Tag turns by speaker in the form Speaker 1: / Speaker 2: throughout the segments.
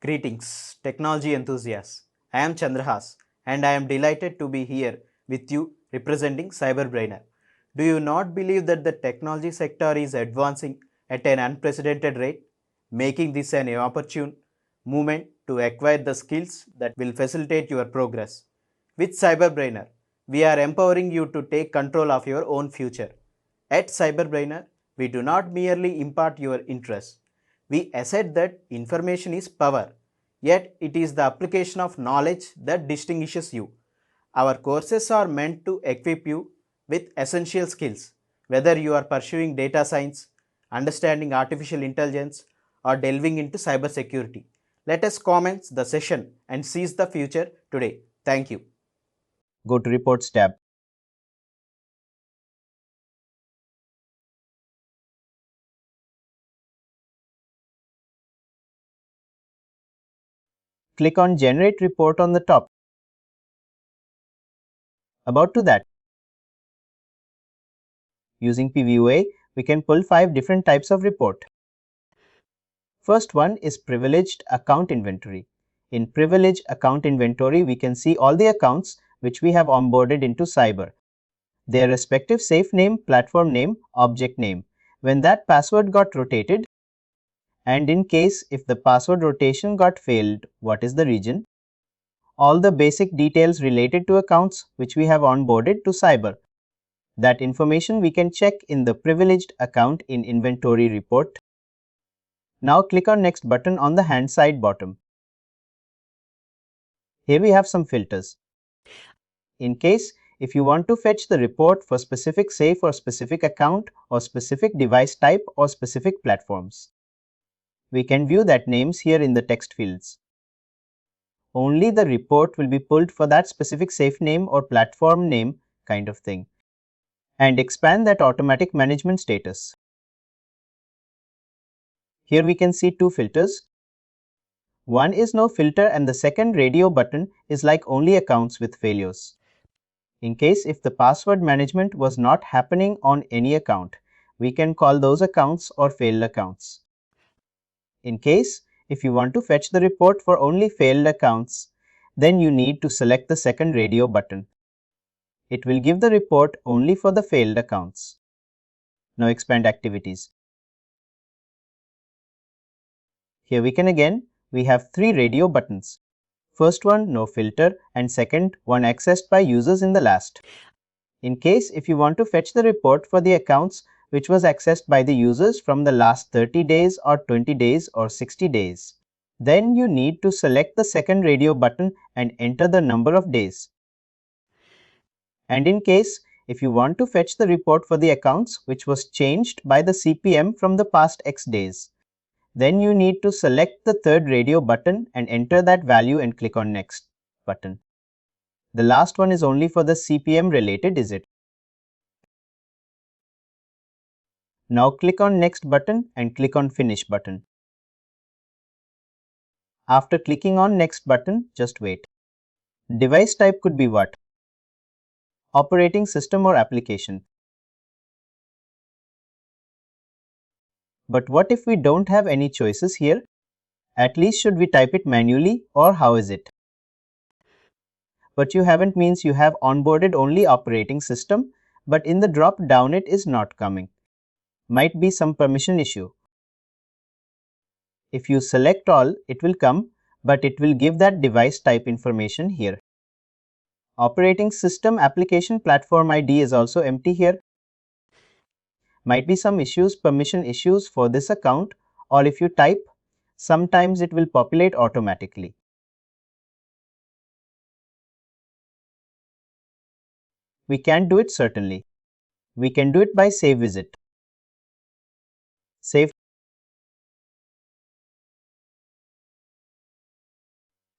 Speaker 1: Greetings, technology enthusiasts. I am Chandrahas and I am delighted to be here with you representing CyberBrainer. Do you not believe that the technology sector is advancing at an unprecedented rate, making this an opportune moment to acquire the skills that will facilitate your progress? With CyberBrainer, we are empowering you to take control of your own future. At CyberBrainer, we do not merely impart your interests. We assert that information is power, yet it is the application of knowledge that distinguishes you. Our courses are meant to equip you with essential skills, whether you are pursuing data science, understanding artificial intelligence, or delving into cybersecurity. Let us commence the session and seize the future today. Thank you.
Speaker 2: Go to Reports tab. Click on Generate Report on the top. About to that. Using PVOA, we can pull 5 different types of report. First one is Privileged Account Inventory. In Privileged Account Inventory, we can see all the accounts which we have onboarded into Cyber. Their respective safe name, platform name, object name. When that password got rotated, and in case if the password rotation got failed, what is the region? All the basic details related to accounts which we have onboarded to Cyber. That information we can check in the Privileged Account in Inventory report. Now click on Next button on the hand side bottom. Here we have some filters. In case if you want to fetch the report for specific safe or specific account or specific device type or specific platforms, we can view that names here in the text fields. Only the report will be pulled for that specific safe name or platform name kind of thing, and expand that automatic management status. Here we can see 2 filters. One is no filter and the second radio button is like only accounts with failures. In case if the password management was not happening on any account, we can call those accounts or failed accounts. In case if you want to fetch the report for only failed accounts, then you need to select the second radio button. It will give the report only for the failed accounts. Now expand activities. Here we have 3 radio buttons. First one, no filter, and second, one accessed by users in the last. In case if you want to fetch the report for the accounts which was accessed by the users from the last 30 days or 20 days or 60 days, then you need to select the second radio button and enter the number of days. And in case if you want to fetch the report for the accounts which was changed by the CPM from the past X days, then you need to select the third radio button and enter that value and click on Next button. The last one is only for the CPM related digit. Now click on Next button and click on Finish button. After clicking on Next button, just wait. Device type could be what? Operating system or application. But what if we don't have any choices here? At least should we type it manually or how is it? But you haven't means you have onboarded only operating system, but in the drop down it is not coming. Might be some permission issue. If you select all, it will come, but it will give that device type information here. Operating system application platform ID is also empty here. Might be some issues, permission issues for this account, or if you type, sometimes it will populate automatically. We can do it certainly. We can do it by save visit. Save.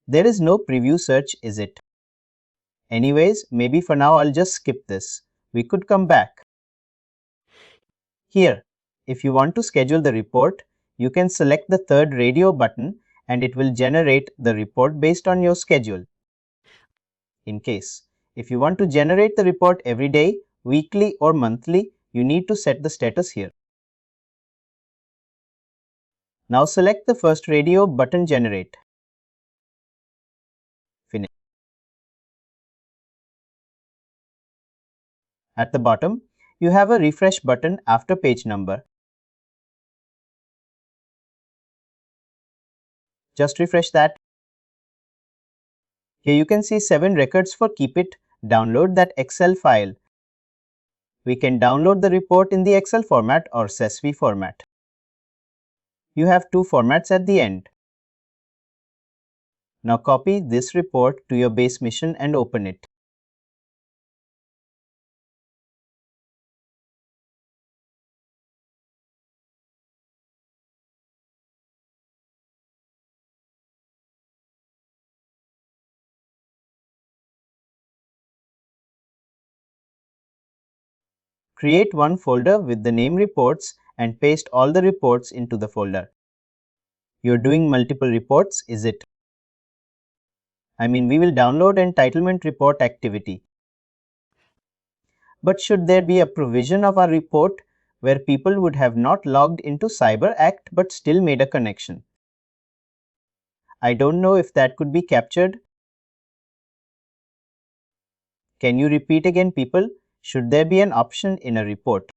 Speaker 2: There is no preview search, is it? Anyways, maybe for now I'll just skip this. We could come back. Here, if you want to schedule the report, you can select the third radio button and it will generate the report based on your schedule. In case, if you want to generate the report every day, weekly or monthly, you need to set the status here. Now select the first radio button Generate. At the bottom, you have a refresh button after page number. Just refresh that. Here you can see 7 records for keep it. Download that Excel file. We can download the report in the Excel format or CSV format. You have 2 formats at the end. Now copy this report to your base mission and open it. Create one folder with the name reports and paste all the reports into the folder. You're doing multiple reports, is it? I mean, we will download entitlement report activity. But should there be a provision of our report where people would have not logged into CyberArk but still made a connection? I don't know if that could be captured. Can you repeat again, people? Should there be an option in a report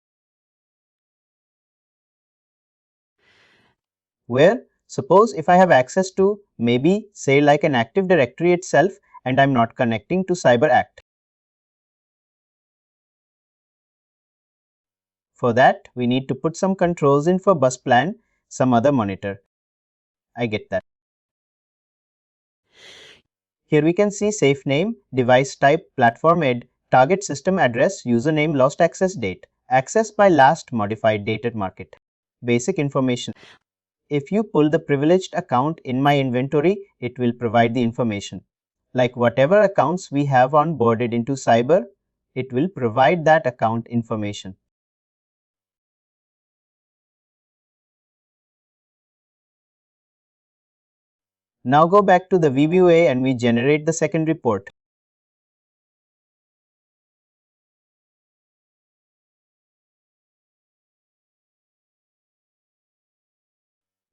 Speaker 2: where, suppose if I have access to maybe say like an Active Directory itself and I'm not connecting to CyberArk. For that, we need to put some controls in for bus plan, some other monitor. I get that. Here we can see safe name, device type, platform id, target system address, username, lost access date, access by last modified date at market. Basic information. If you pull the privileged account in my inventory, it will provide the information. Like whatever accounts we have onboarded into Cyber, it will provide that account information. Now go back to the VBA and we generate the second report.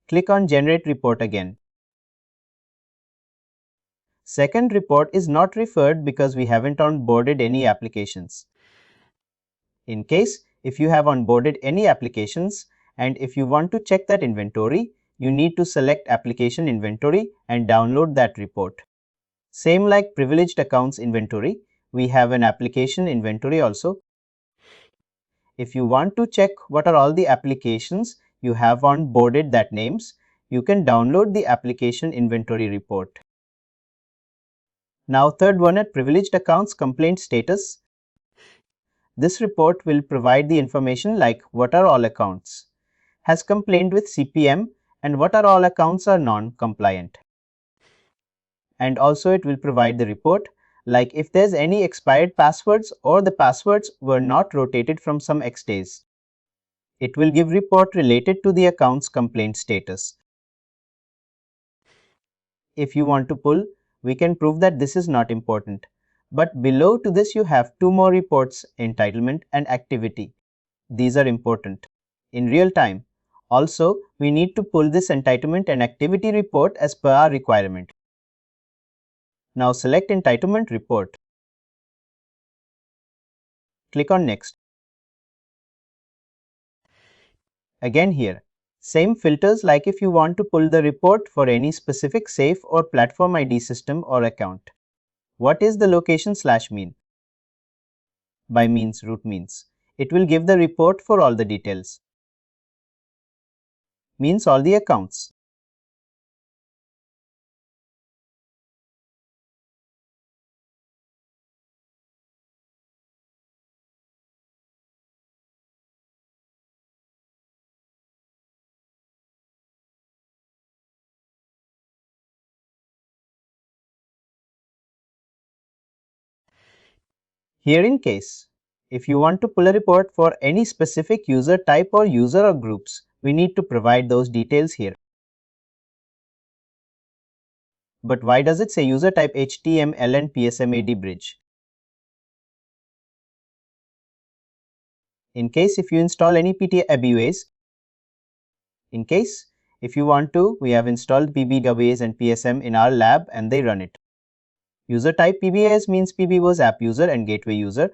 Speaker 2: Click on Generate Report again. Second report is not referred because we haven't onboarded any applications. In case if you have onboarded any applications and if you want to check that inventory, you need to select Application Inventory and download that report. Same like Privileged Accounts Inventory, we have an Application Inventory also. If you want to check what are all the applications you have onboarded that names, you can download the Application Inventory report. Now third one at Privileged Accounts Complaint Status. This report will provide the information like what are all accounts has complained with CPM and what are all accounts are non-compliant. And also it will provide the report like if there's any expired passwords or the passwords were not rotated from some X days. It will give report related to the account's complaint status. If you want to pull, we can prove that this is not important. But below to this you have 2 more reports, entitlement and activity. These are important in real time. Also, we need to pull this entitlement and activity report as per our requirement. Now select entitlement report. Click on next. Again here, same filters like if you want to pull the report for any specific safe or platform ID system or account. What is the location /mean? By means root means. It will give the report for all the details. Means all the accounts. Here in case, if you want to pull a report for any specific user type or user or groups, we need to provide those details here. But why does it say user type HTML and PSMAD bridge? In case if you install any PBWAs, in case if you want to, we have installed PBWAs and PSM in our lab and they run it. User type PBAs means PB was app user and gateway user.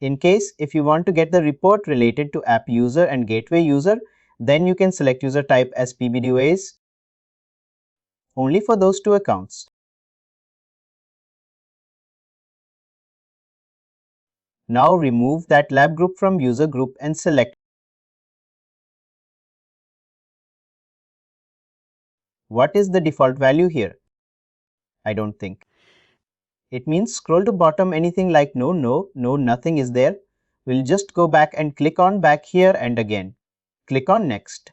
Speaker 2: In case if you want to get the report related to app user and gateway user, then you can select user type as PBDOAs only for those two accounts. Now remove that lab group from user group and select. What is the default value here? I don't think. It means scroll to bottom, anything like no, nothing is there. We'll just go back and click on back here and again. Click on next.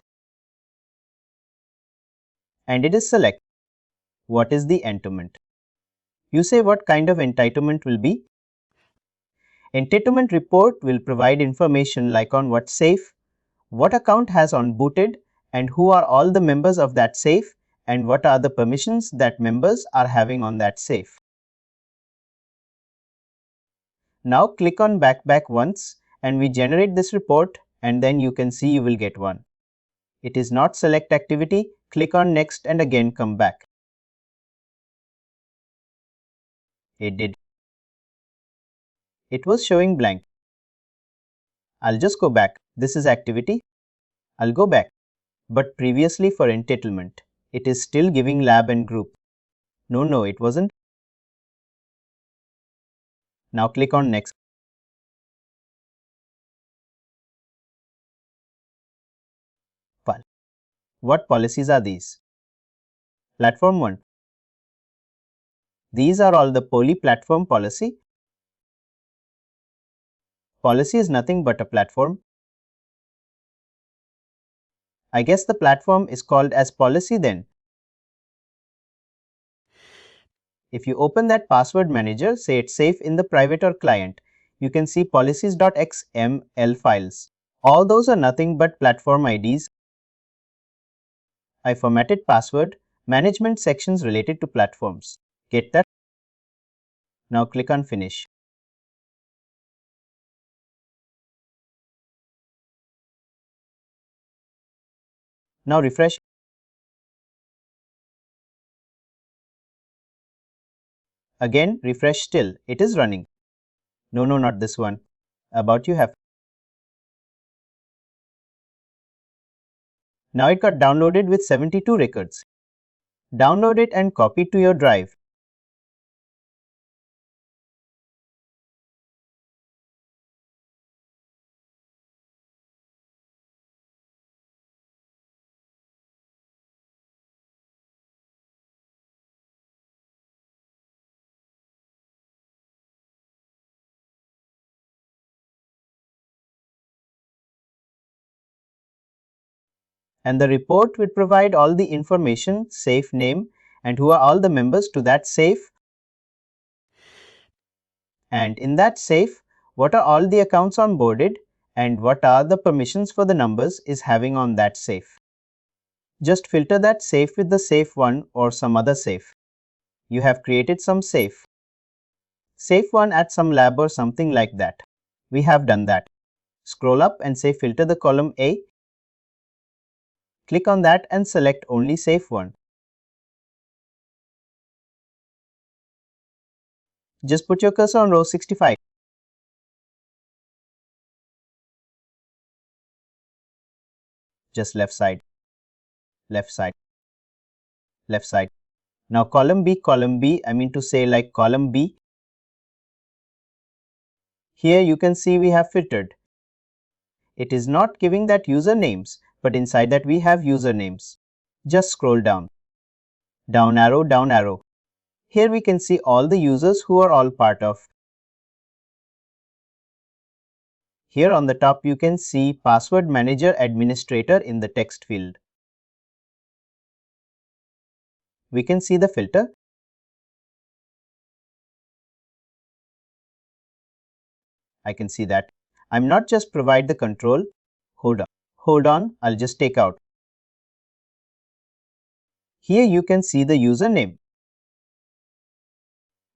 Speaker 2: And it is select. What is the entitlement? You say what kind of entitlement will be? Entitlement report will provide information like on what safe, what account has onbooted, and who are all the members of that safe, and what are the permissions that members are having on that safe. Now click on back once and we generate this report, and then you can see you will get one. It is not select activity. Click on next and again come back. It did. It was showing blank. I'll just go back. This is activity. I'll go back. But previously for entitlement, it is still giving lab and group. No, it wasn't. Now click on next. Well, what policies are these? Platform 1. These are all the poly platform policy. Policy is nothing but a platform. I guess the platform is called as policy then. If you open that password manager, say it's safe in the private or client, you can see policies.xml files. All those are nothing but platform IDs. I formatted password management sections related to platforms. Get that? Now click on finish. Now refresh. Again refresh, still it is running. No, not this one. About you have. Now it got downloaded with 72 records. Download it and copy to your drive. And the report will provide all the information, safe name, and who are all the members to that safe. And in that safe, what are all the accounts onboarded and what are the permissions for the numbers is having on that safe. Just filter that safe with the safe one or some other safe. You have created some safe. Safe one at some lab or something like that. We have done that. Scroll up and say filter the column A. Click on that and select only safe one. Just put your cursor on row 65. Just left side, left side, left side. Now column B, I mean to say like column B. Here you can see we have filtered. It is not giving that usernames, but inside that we have usernames. Just scroll down. Down arrow, down arrow. Here we can see all the users who are all part of. Here on the top you can see Password Manager Administrator in the text field. We can see the filter. I can see that. I'm not just provide the control. Hold on, I'll just take out. Here you can see the username.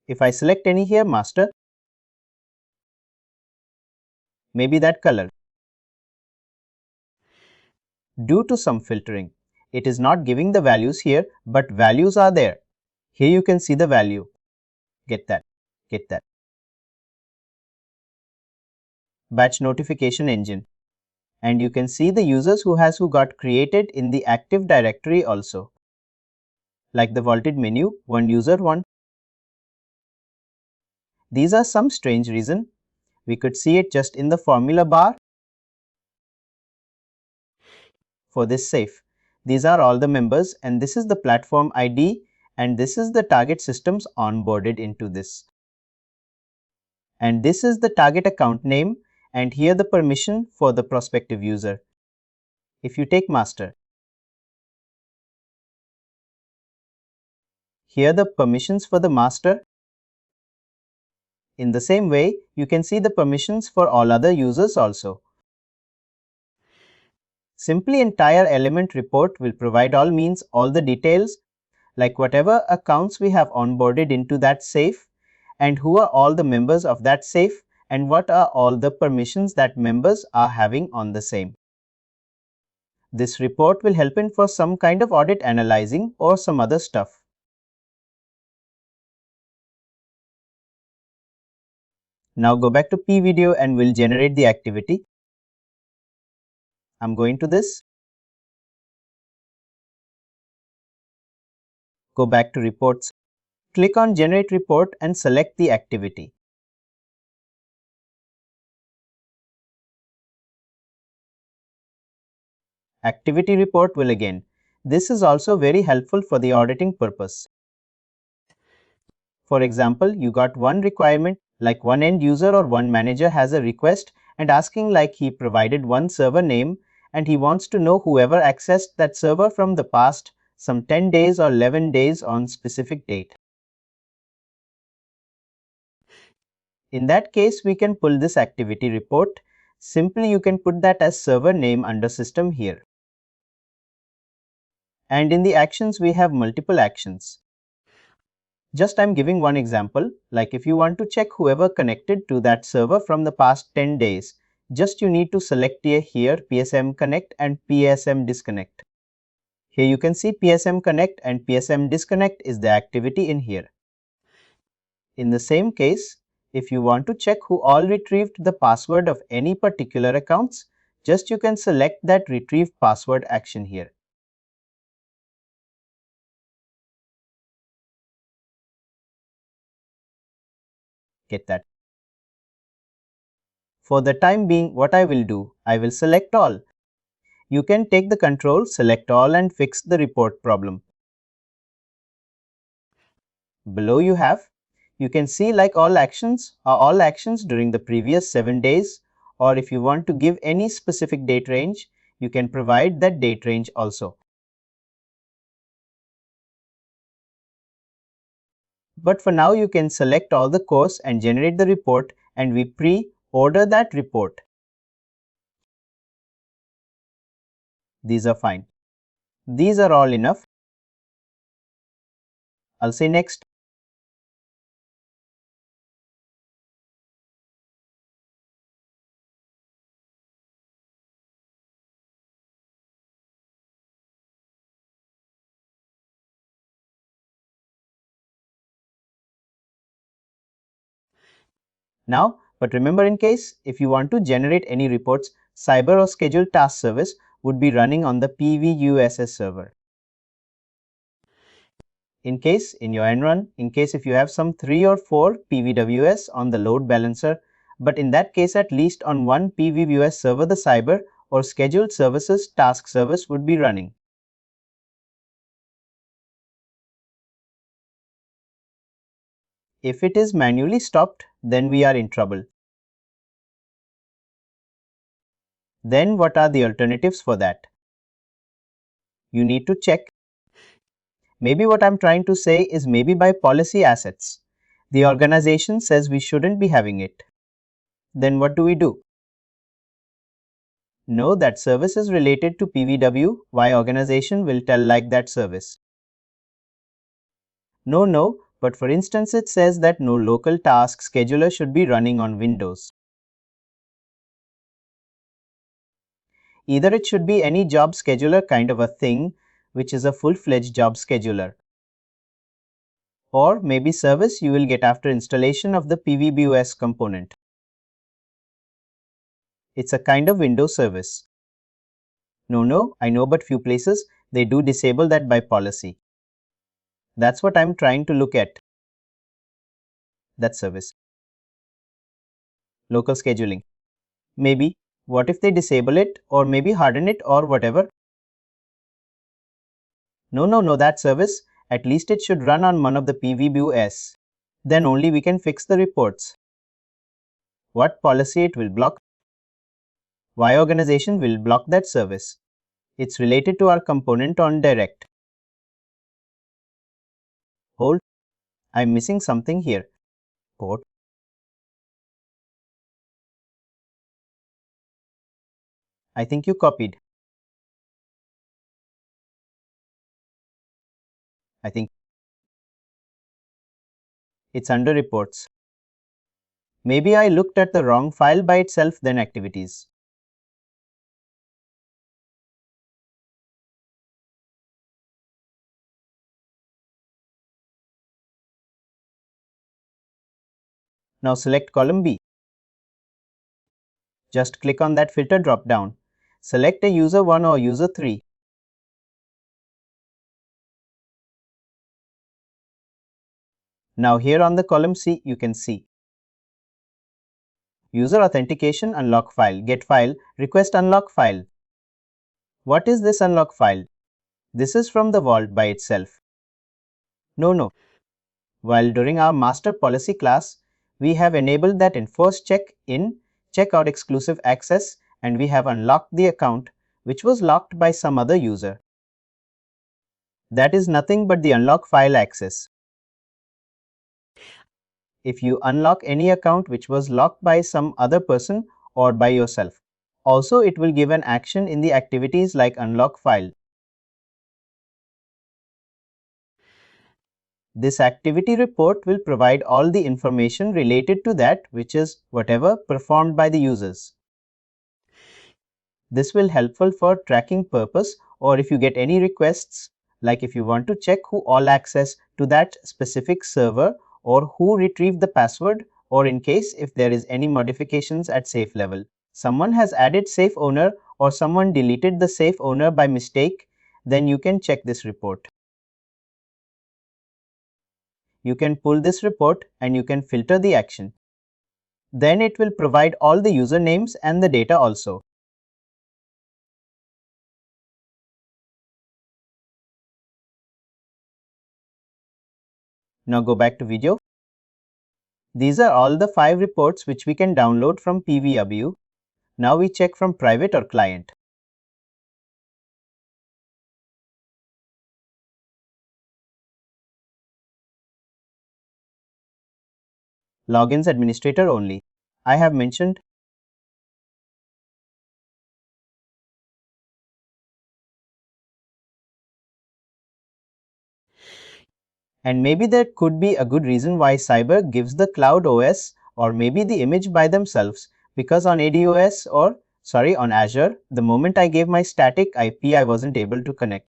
Speaker 2: If I select any here, master, maybe that color. Due to some filtering, it is not giving the values here, but values are there. Here you can see the value. Get that. batch notification engine. And you can see the users who got created in the Active Directory also. Like the vaulted menu, one user, one. These are some strange reason. We could see it just in the formula bar for this safe. These are all the members and this is the platform ID and this is the target systems onboarded into this. And this is the target account name and here the permission for the prospective user. If you take master, here the permissions for the master. In the same way, you can see the permissions for all other users also. Simply entire element report will provide all means all the details like whatever accounts we have onboarded into that safe and who are all the members of that safe and what are all the permissions that members are having on the same. This report will help in for some kind of audit analyzing or some other stuff. Now go back to P video and we'll generate the activity. I'm going to this. Go back to reports. Click on generate report and select the activity. Activity report will again. This is also very helpful for the auditing purpose. For example, you got one requirement like one end user or one manager has a request and asking like he provided one server name and he wants to know whoever accessed that server from the past some 10 days or 11 days on specific date. In that case, we can pull this activity report. Simply you can put that as server name under system here. And in the actions, we have multiple actions. Just I'm giving one example, like if you want to check whoever connected to that server from the past 10 days, just you need to select here PSM connect and PSM disconnect. Here you can see PSM connect and PSM disconnect is the activity in here. In the same case, if you want to check who all retrieved the password of any particular accounts, just you can select that retrieve password action here. Get that? For the time being, what I will do, I will select all. You can take the control, select all and fix the report problem. Below you can see like all actions are all actions during the previous 7 days, or if you want to give any specific date range, you can provide that date range also. But for now, you can select all the course and generate the report and we pre-order that report. These are fine. These are all enough. I'll say next. Now, but remember in case if you want to generate any reports, Cyber or scheduled task service would be running on the PVUSS server. In case in your end run, in case if you have some 3 or 4 PVWS on the load balancer, but in that case at least on one PVWS server the cyber or scheduled services task service would be running. If it is manually stopped, then we are in trouble. Then what are the alternatives for that? You need to check. Maybe what I'm trying to say is maybe by policy assets. The organization says we shouldn't be having it. Then what do we do? No, that service is related to PVW. Why organization will tell like that service? No, but for instance it says that no local task scheduler should be running on Windows. Either it should be any job scheduler kind of a thing, which is a full-fledged job scheduler. Or maybe service you will get after installation of the PVBOS component. It's a kind of Windows service. No, I know, but few places, they do disable that by policy. That's what I'm trying to look at. That service. Local scheduling. Maybe. What if they disable it, or maybe harden it, or whatever? No, that service. At least it should run on one of the PVBus. Then only we can fix the reports. What policy it will block? Why organization will block that service? It's related to our component on direct. Hold. I'm missing something here. Port. I think you copied. I think it's under reports. Maybe I looked at the wrong file by itself, then activities. Now select column B. Just click on that filter drop down. Select a user 1 or user 3. Now here on the column C, you can see user authentication unlock file, get file, request unlock file. What is this unlock file? This is from the vault by itself. No. While during our master policy class, we have enabled that enforce check in, check out exclusive access, and we have unlocked the account which was locked by some other user. That is nothing but the unlock file access. If you unlock any account which was locked by some other person or by yourself. Also, it will give an action in the activities like unlock file. This activity report will provide all the information related to that, which is whatever performed by the users. This will helpful for tracking purpose, or if you get any requests, like if you want to check who all access to that specific server or who retrieved the password, or in case if there is any modifications at safe level. Someone has added safe owner or someone deleted the safe owner by mistake, then you can check this report. You can pull this report and you can filter the action. Then it will provide all the usernames and the data also. Now go back to video. These are all the 5 reports which we can download from PVW. Now we check from private or client. Logins administrator only. I have mentioned. And maybe there could be a good reason why Cyber gives the cloud OS or maybe the image by themselves, because on ADOS or on Azure, the moment I gave my static IP, I wasn't able to connect.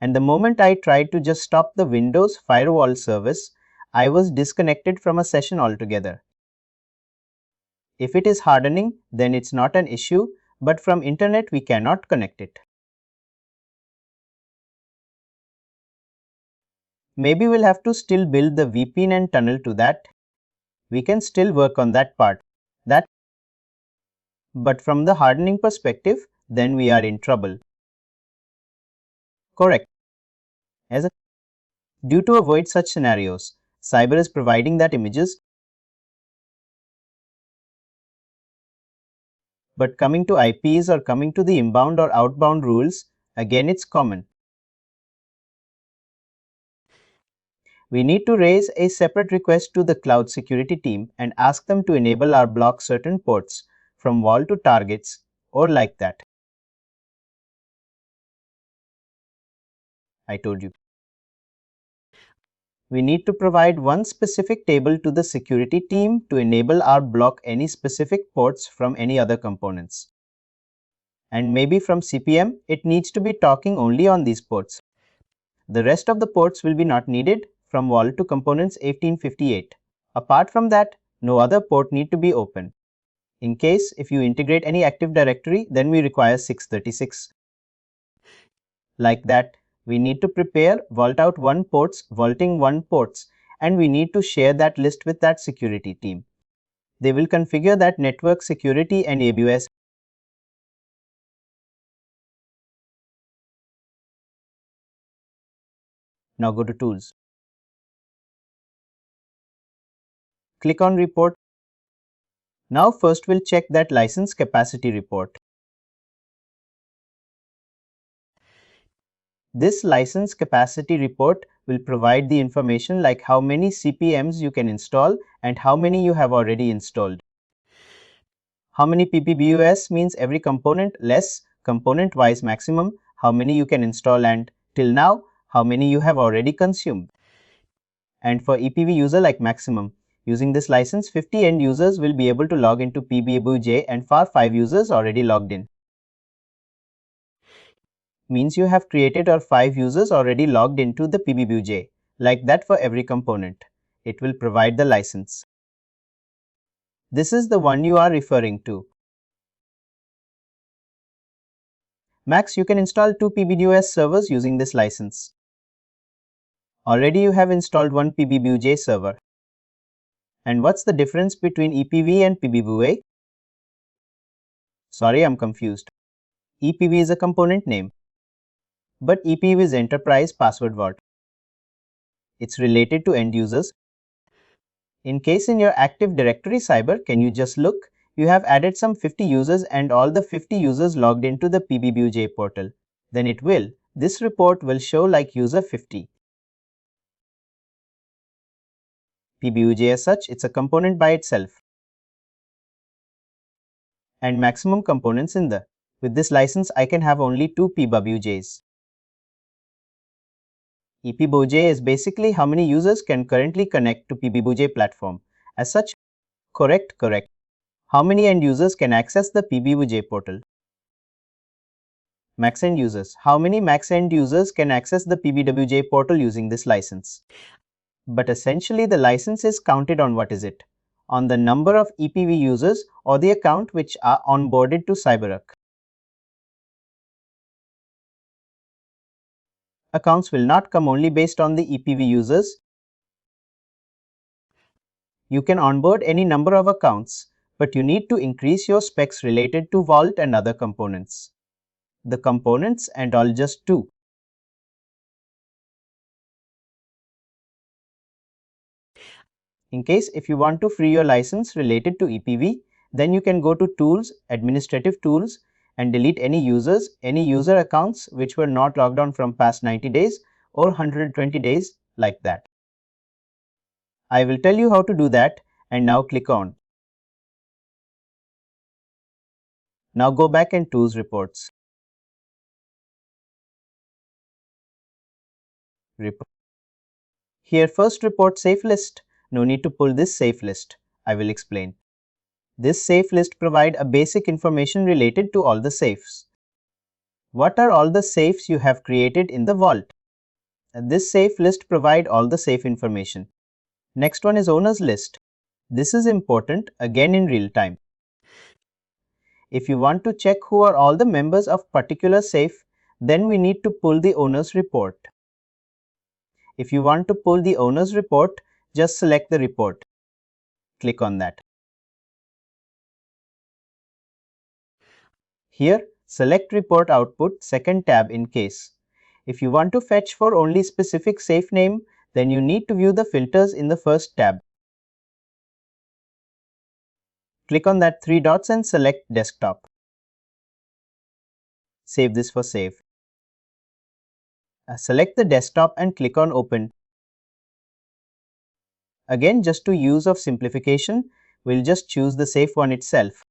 Speaker 2: And the moment I tried to just stop the Windows firewall service, I was disconnected from a session altogether. If it is hardening, then it's not an issue, but from internet we cannot connect it. Maybe we'll have to still build the VPN and tunnel to that. We can still work on that part. But from the hardening perspective, then we are in trouble. Correct. Due to avoid such scenarios, Cyber is providing that images. But coming to IPs or coming to the inbound or outbound rules, again it's common. We need to raise a separate request to the cloud security team and ask them to enable or block certain ports from wall to targets or like that. I told you. We need to provide one specific table to the security team to enable or block any specific ports from any other components. And maybe from CPM, it needs to be talking only on these ports. The rest of the ports will be not needed from vault to components 1858. Apart from that, no other port need to be open. In case if you integrate any Active Directory, then we require 636. Like that, we need to prepare vault out 1 ports, vaulting 1 ports, and we need to share that list with that security team. They will configure that network security and AWS. Now go to Tools. Click on Report. Now first we'll check that license capacity report. This license capacity report will provide the information like how many CPMs you can install and how many you have already installed. How many PPBUS means every component, less component-wise maximum, how many you can install, and till now, how many you have already consumed. And for EPV user like maximum, using this license, 50 end users will be able to log into PBBUJ and for 5 users already logged in. Means you have created or 5 users already logged into the PBBUJ. Like that for every component. It will provide the license. This is the one you are referring to. Max, you can install 2 PBDOS servers using this license. Already you have installed one PBBUJ server. And what's the difference between EPV and PBBUA? Sorry, I'm confused. EPV is a component name, but EPV is Enterprise Password Vault. It's related to end users. In case in your Active Directory Cyber, can you just look? You have added some 50 users and all the 50 users logged into the PBBUJ portal. Then it will. This report will show like user 50. PBUJ as such, it's a component by itself. And maximum components in the. With this license, I can have only 2 PBUJs. EPBUJ is basically how many users can currently connect to PBBUJ platform. As such, correct. How many end users can access the PBBUJ portal? Max end users. How many max end users can access the PBWJ portal using this license? But essentially the license is counted on what is it? On the number of EPV users or the account which are onboarded to CyberArk. Accounts will not come only based on the EPV users. You can onboard any number of accounts, but you need to increase your specs related to Vault and other components. The components and all just 2. In case if you want to free your license related to EPV, then you can go to Tools, Administrative Tools and delete any user accounts which were not logged on from past 90 days or 120 days like that. I will tell you how to do that and now click on. Now go back and Tools Reports. Here first report safe list. No need to pull this safe list. I will explain. This safe list provide a basic information related to all the safes. What are all the safes you have created in the vault? This safe list provide all the safe information. Next one is owners list. This is important again in real time. If you want to check who are all the members of particular safe, then we need to pull the owners report. If you want to pull the owners report, just select the report. Click on that. Here, select report output second tab in case. If you want to fetch for only specific safe name, then you need to view the filters in the first tab. Click on that 3 dots and select desktop. Save this for save. Select the desktop and click on open. Again, just to use of simplification, we'll just choose the safe one itself.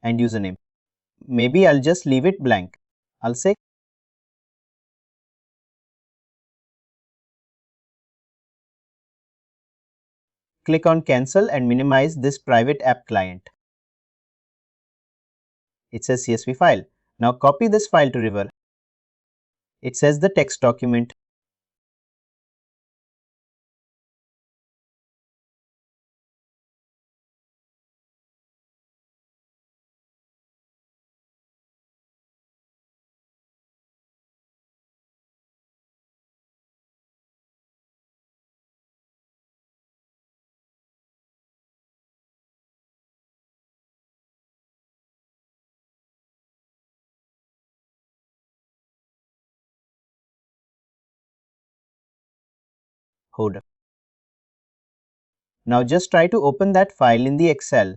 Speaker 2: And username. Maybe I'll just leave it blank. I'll say click on cancel and minimize this private app client. It says CSV file. Now copy this file to River. It says the text document. Hold up. Now just try to open that file in the Excel.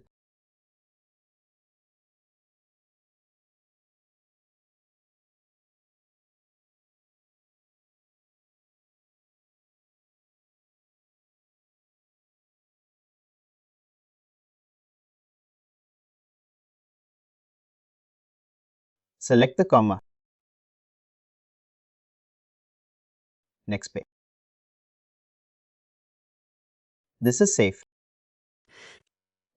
Speaker 2: Select the comma. Next page. This is safe.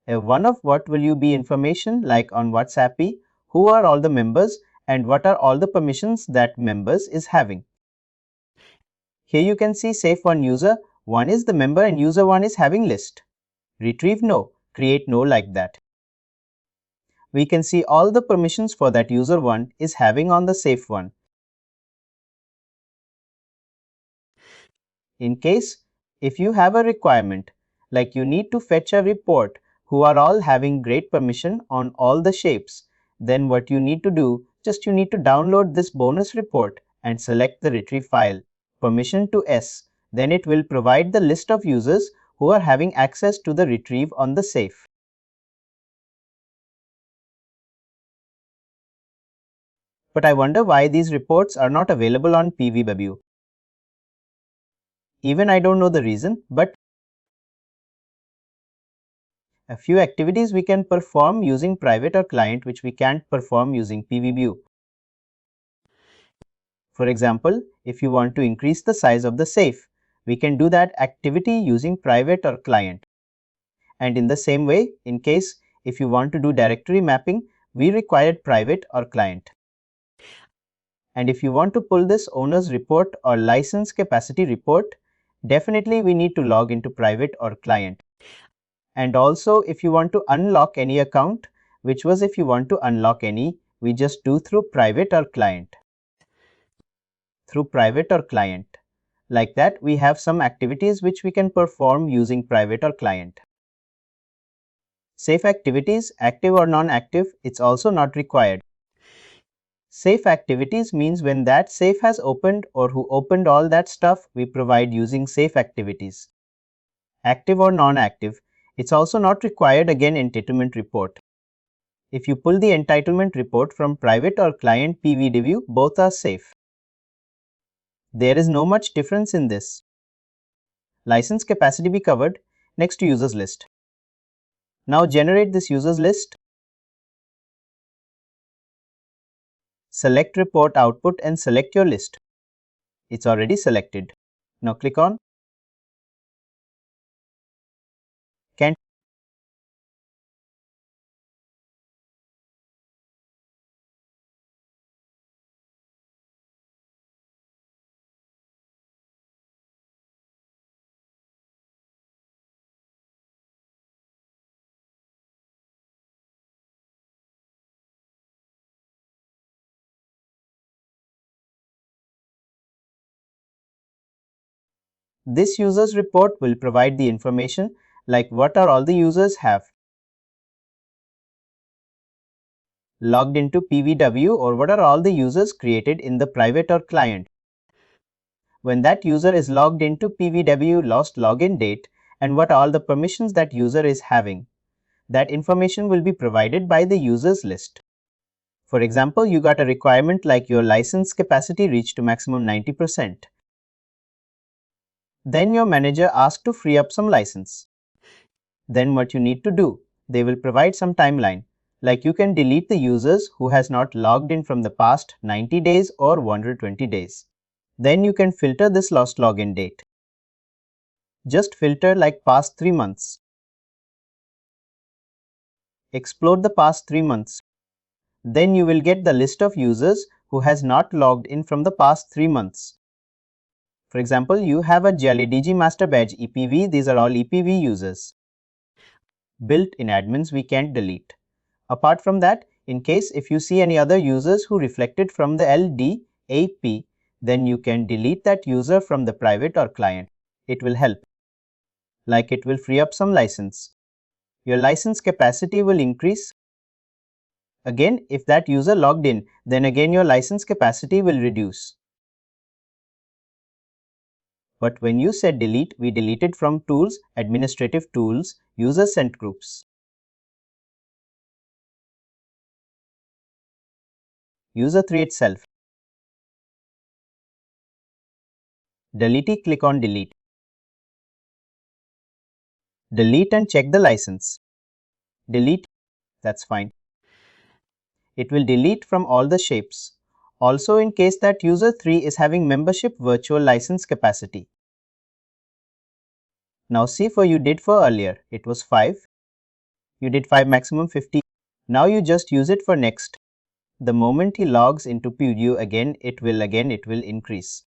Speaker 2: One of what will you be information like on WhatsApp, who are all the members and what are all the permissions that members is having. Here you can see safe one user, one is the member and user one is having list. Retrieve no, create no like that. We can see all the permissions for that user one is having on the safe one. In case if you have a requirement like you need to fetch a report who are all having great permission on all the shapes, then what you need to do, just you need to download this bonus report and select the retrieve file, permission to S. Then it will provide the list of users who are having access to the retrieve on the safe. But I wonder why these reports are not available on PVW. Even I don't know the reason, but a few activities we can perform using private or client which we can't perform using PVBU. For example, if you want to increase the size of the safe, we can do that activity using private or client. And in the same way, in case if you want to do directory mapping, we required private or client. And if you want to pull this owner's report or license capacity report, definitely we need to log into private or client. And also if you want to unlock any account, which was if you want to unlock any, we just do through private or client. Through private or client. Like that, we have some activities which we can perform using private or client. Safe activities, active or non-active, it's also not required. Safe activities means when that safe has opened or who opened all that stuff, we provide using safe activities. Active or non-active, it's also not required again entitlement report. If you pull the entitlement report from private or client PVW, both are safe. There is no much difference in this. License capacity we covered. Next to users list. Now generate this users list. Select report output and select your list. It's already selected. Now click on Can This users report will provide the information like what are all the users have logged into PVW or what are all the users created in the private or client. When that user is logged into PVW lost login date and what all the permissions that user is having. That information will be provided by the users list. For example, you got a requirement like your license capacity reached to maximum 90%. Then your manager asks to free up some license. Then what you need to do, they will provide some timeline. Like you can delete the users who has not logged in from the past 90 days or 120 days. Then you can filter this lost login date. Just filter like past 3 months. Explore the past 3 months. then you will get the list of users who has not logged in from the past 3 months. For example, you have a JallyDG master badge EPV. These are all EPV users. Built in admins, we can't delete. Apart from that, in case if you see any other users who reflected from the LDAP, then you can delete that user from the private or client. It will help. Like it will free up some license. Your license capacity will increase. Again, if that user logged in, then again your license capacity will reduce. But when you said delete, we deleted from tools, administrative tools, user sent groups. User 3 itself. Delete, click on delete. Delete and check the license. Delete, that's fine. It will delete from all the shapes. Also in case that user 3 is having membership virtual license capacity. Now see for you did for earlier, it was 5. You did 5 maximum 50. Now you just use it for next. The moment he logs into PUDU again, it will increase.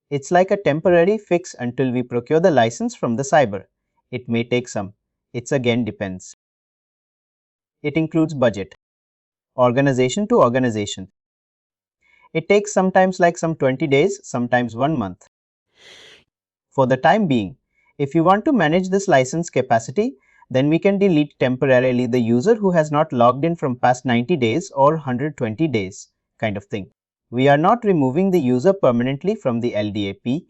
Speaker 2: It's like a temporary fix until we procure the license from the cyber. It may take some. It's again depends. It includes budget. Organization to organization. It takes sometimes like some 20 days, sometimes 1 month. For the time being, if you want to manage this license capacity, then we can delete temporarily the user who has not logged in from past 90 days or 120 days kind of thing. We are not removing the user permanently from the LDAP.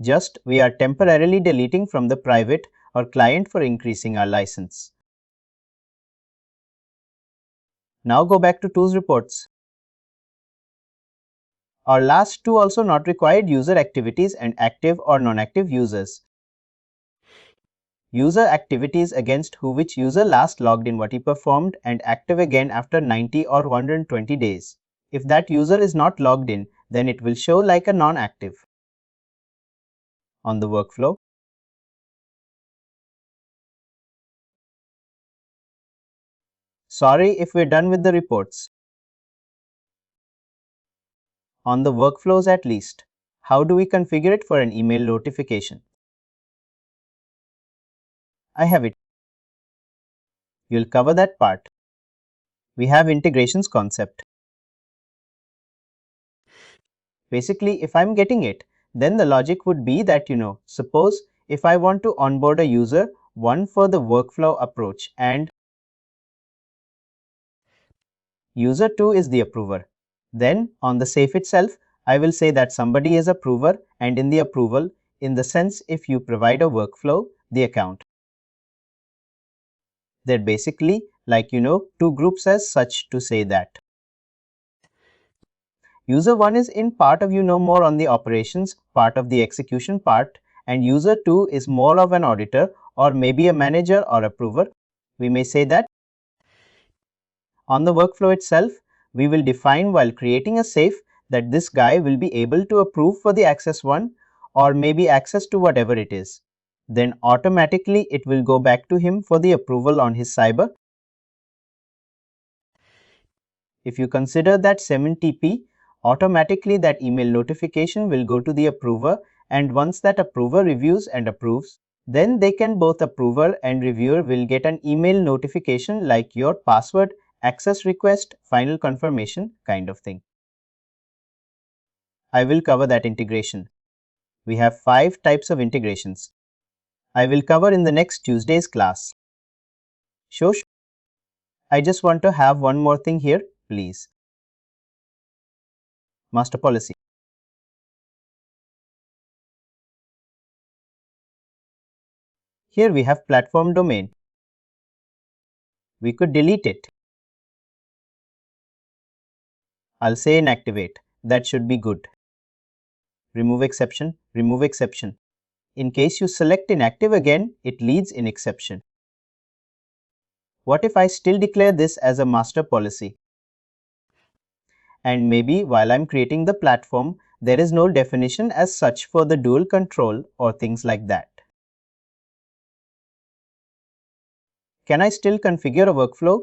Speaker 2: Just we are temporarily deleting from the private or client for increasing our license. Now go back to tools reports. Our last two also not required user activities and active or non-active users. User activities against who which user last logged in what he performed and active again after 90 or 120 days. If that user is not logged in, then it will show like a non-active. On the workflow, sorry if we're done with the reports. On the workflows at least, how do we configure it for an email notification? I have it. You'll cover that part. We have integrations concept. Basically, if I'm getting it, then the logic would be that, suppose if I want to onboard a user, one for the workflow approach and user 2 is the approver. Then on the safe itself, I will say that somebody is approver and in the approval, in the sense if you provide a workflow, the account. They're basically like, two groups as such to say that. User 1 is in part of more on the operations, part of the execution part, and user 2 is more of an auditor or maybe a manager or approver. We may say that. On the workflow itself, we will define while creating a safe that this guy will be able to approve for the access 1 or maybe access to whatever it is. Then automatically it will go back to him for the approval on his cyber. If you consider that 7TP, automatically that email notification will go to the approver, and once that approver reviews and approves, then they can both approver and reviewer will get an email notification like your password, access request, final confirmation kind of thing. I will cover that integration. We have 5 types of integrations. I will cover in the next Tuesday's class. Sure. I just want to have one more thing here, please. Master policy. Here we have platform domain. We could delete it. I'll say inactivate. That should be good. Remove exception, remove exception. In case you select inactive again, it leads in exception. What if I still declare this as a master policy? And maybe while I'm creating the platform, there is no definition as such for the dual control or things like that. can I still configure a workflow?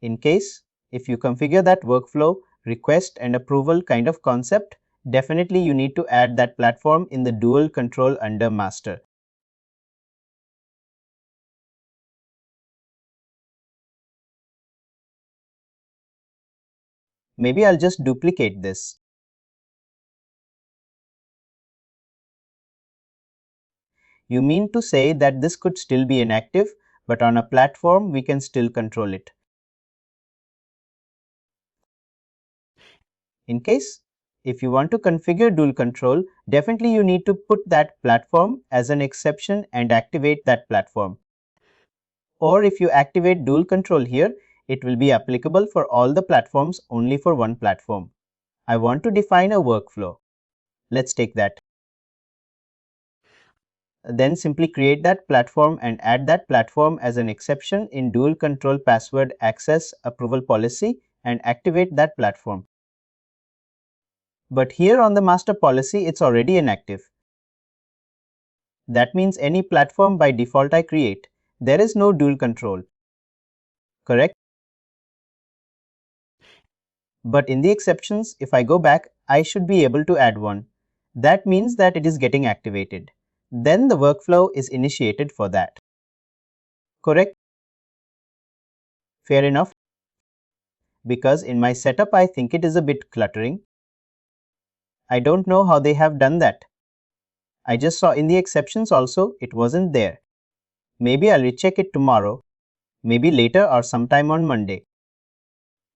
Speaker 2: In case, if you configure that workflow, request and approval kind of concept, definitely you need to add that platform in the dual control under master. Maybe I'll just duplicate this. You mean to say that this could still be inactive, but on a platform we can still control it. In case, if you want to configure dual control, definitely you need to put that platform as an exception and activate that platform. Or if you activate dual control here, it will be applicable for all the platforms only for one platform. I want to define a workflow. Let's take that. Then simply create that platform and add that platform as an exception in dual control password access approval policy and activate that platform. But here on the master policy, it's already inactive. That means any platform by default I create, there is no dual control. Correct? But in the exceptions, if I go back, I should be able to add one. That means that it is getting activated. Then the workflow is initiated for that. Correct? Fair enough. Because in my setup, I think it is a bit cluttering. I don't know how they have done that. I just saw in the exceptions also, it wasn't there. Maybe I'll recheck it tomorrow, maybe later or sometime on Monday.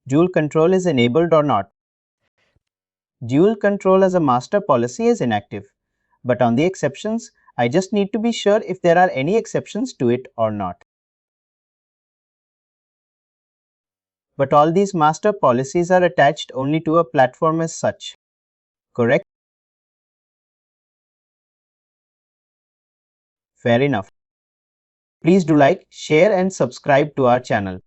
Speaker 2: Dual control is enabled or not. Dual control as a master policy is inactive, but on the exceptions, I just need to be sure if there are any exceptions to it or not. But all these master policies are attached only to a platform as such. Correct? Fair enough. Please do like, share and subscribe to our channel.